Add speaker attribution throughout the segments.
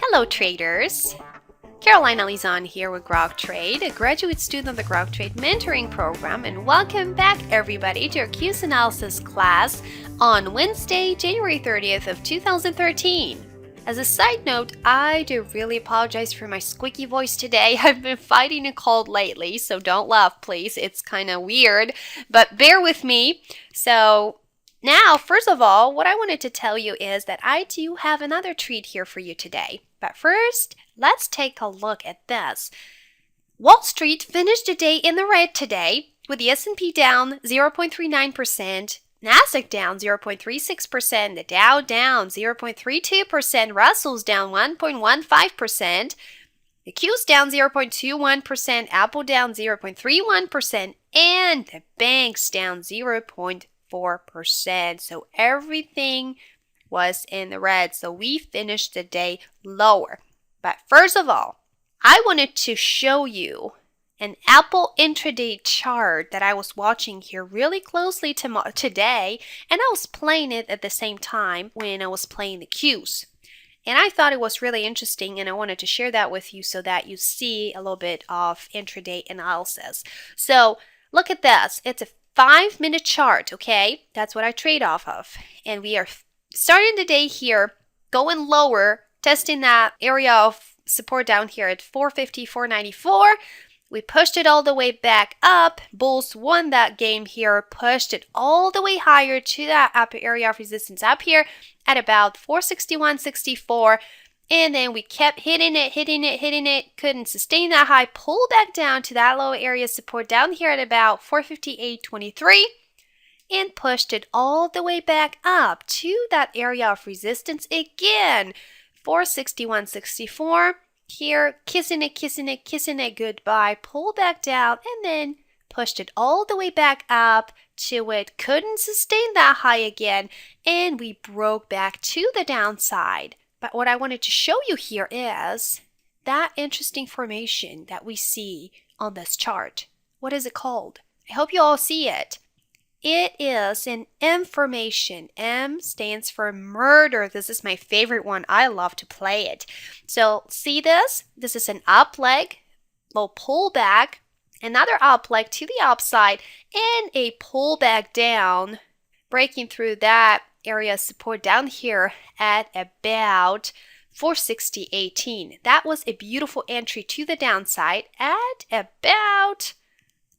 Speaker 1: Hello traders! Carolina Lezon here with Grok Trade, a graduate student of the Grok Trade mentoring program, and welcome back everybody to our Q's analysis class on Wednesday, January 30th of 2013. As a side note, I do really apologize for my squeaky voice today. I've been fighting a cold lately, so don't laugh please. It's kind of weird, but bear with me. So now, first of all, what I wanted to tell you is that I do have another treat here for you today. But first, let's take a look at this. Wall Street finished the day in the red today, with the S&P down 0.39%, Nasdaq down 0.36%, the Dow down 0.32%, Russell's down 1.15%, the Q's down 0.21%, Apple down 0.31%, and the banks down 0.4%. So everything was in the red. So we finished the day lower. But first of all, I wanted to show you an Apple intraday chart that I was watching here really closely today, and I was playing it at the same time when I was playing the Qs. And I thought it was really interesting, and I wanted to share that with you so that you see a little bit of intraday analysis. So look at this. It's a 5-minute chart, okay? That's what I trade off of. And we are starting the day here, going lower, testing that area of support down here at 450, 494. We pushed it all the way back up. Bulls won that game here, pushed it all the way higher to that upper area of resistance up here at about 461.64. And then we kept hitting it, couldn't sustain that high, pulled back down to that low area support down here at about 458.23 and pushed it all the way back up to that area of resistance again, 461.64. Here, kissing it goodbye, pulled back down, and then pushed it all the way back up to it, couldn't sustain that high again, and we broke back to the downside. But what I wanted to show you here is that interesting formation that we see on this chart. What is it called? I hope you all see it. It is an M formation. M stands for murder. This is my favorite one. I love to play it. So see this? This is an up leg, little pullback, another up leg to the upside, and a pullback down, breaking through that area of support down here at about 460.18. That was a beautiful entry to the downside at about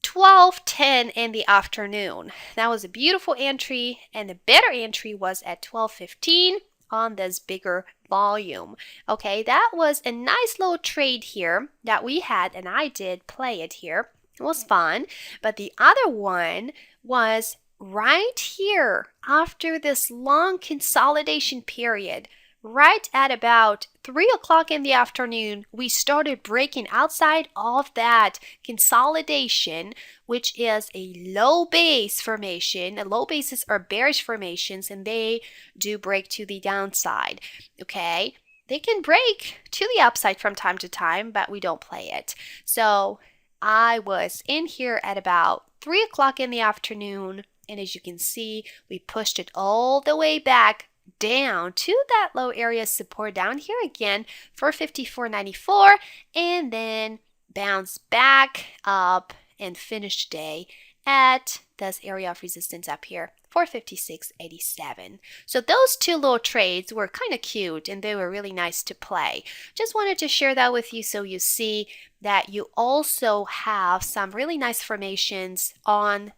Speaker 1: 12:10 in the afternoon. That was a beautiful entry, and the better entry was at 12:15 on this bigger volume. Okay, that was a nice little trade here that we had, and I did play it here. It was fun, but the other one was right here after this long consolidation period. Right at about 3 o'clock in the afternoon, we started breaking outside of that consolidation, which is a low base formation. Low bases are bearish formations, and they do break to the downside. Okay, they can break to the upside from time to time, but we don't play it. So I was in here at about 3 o'clock in the afternoon, and as you can see, we pushed it all the way back down to that low area support down here again for 54.94, and then bounce back up and finish the day at this area of resistance up here, 456.87. So those two little trades were kind of cute, and they were really nice to play. Just wanted to share that with you so you see that you also have some really nice formations on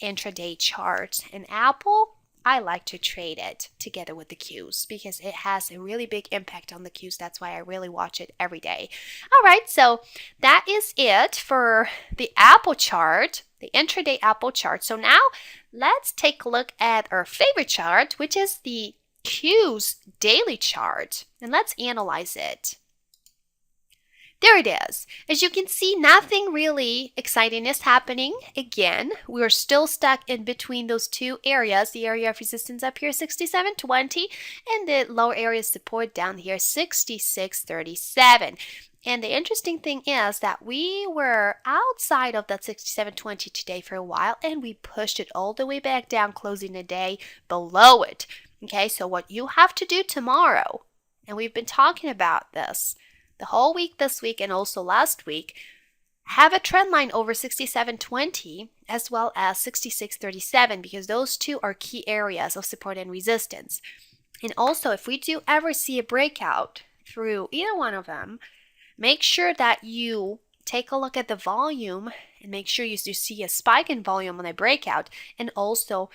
Speaker 1: intraday charts. And Apple, I like to trade it together with the Qs because it has a really big impact on the Qs. That's why I really watch it every day. All right, so that is it for the Apple chart, the intraday Apple chart. So now let's take a look at our favorite chart, which is the Qs daily chart, and let's analyze it. There it is. As you can see, nothing really exciting is happening. Again, we're still stuck in between those two areas. The area of resistance up here, 67.20, and the lower area of support down here, 66.37. And the interesting thing is that we were outside of that 67.20 today for a while, and we pushed it all the way back down, closing the day below it. Okay, so what you have to do tomorrow and we've been talking about this the whole week this week and also last week, have a trend line over 67.20 as well as 66.37 because those two are key areas of support and resistance. And also, if we do ever see a breakout through either one of them, make sure that you take a look at the volume and make sure you see a spike in volume on a breakout and also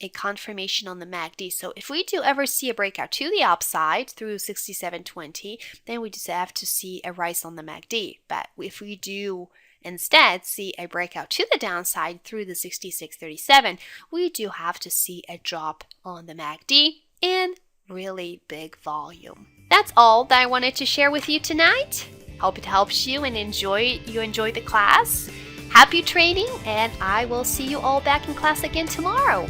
Speaker 1: a confirmation on the MACD. So if we do ever see a breakout to the upside through 67.20, then we just have to see a rise on the MACD. But if we do instead see a breakout to the downside through the 66.37, we do have to see a drop on the MACD and really big volume. That's all that I wanted to share with you tonight. Hope it helps you and you enjoy the class. Happy training, and I will see you all back in class again tomorrow.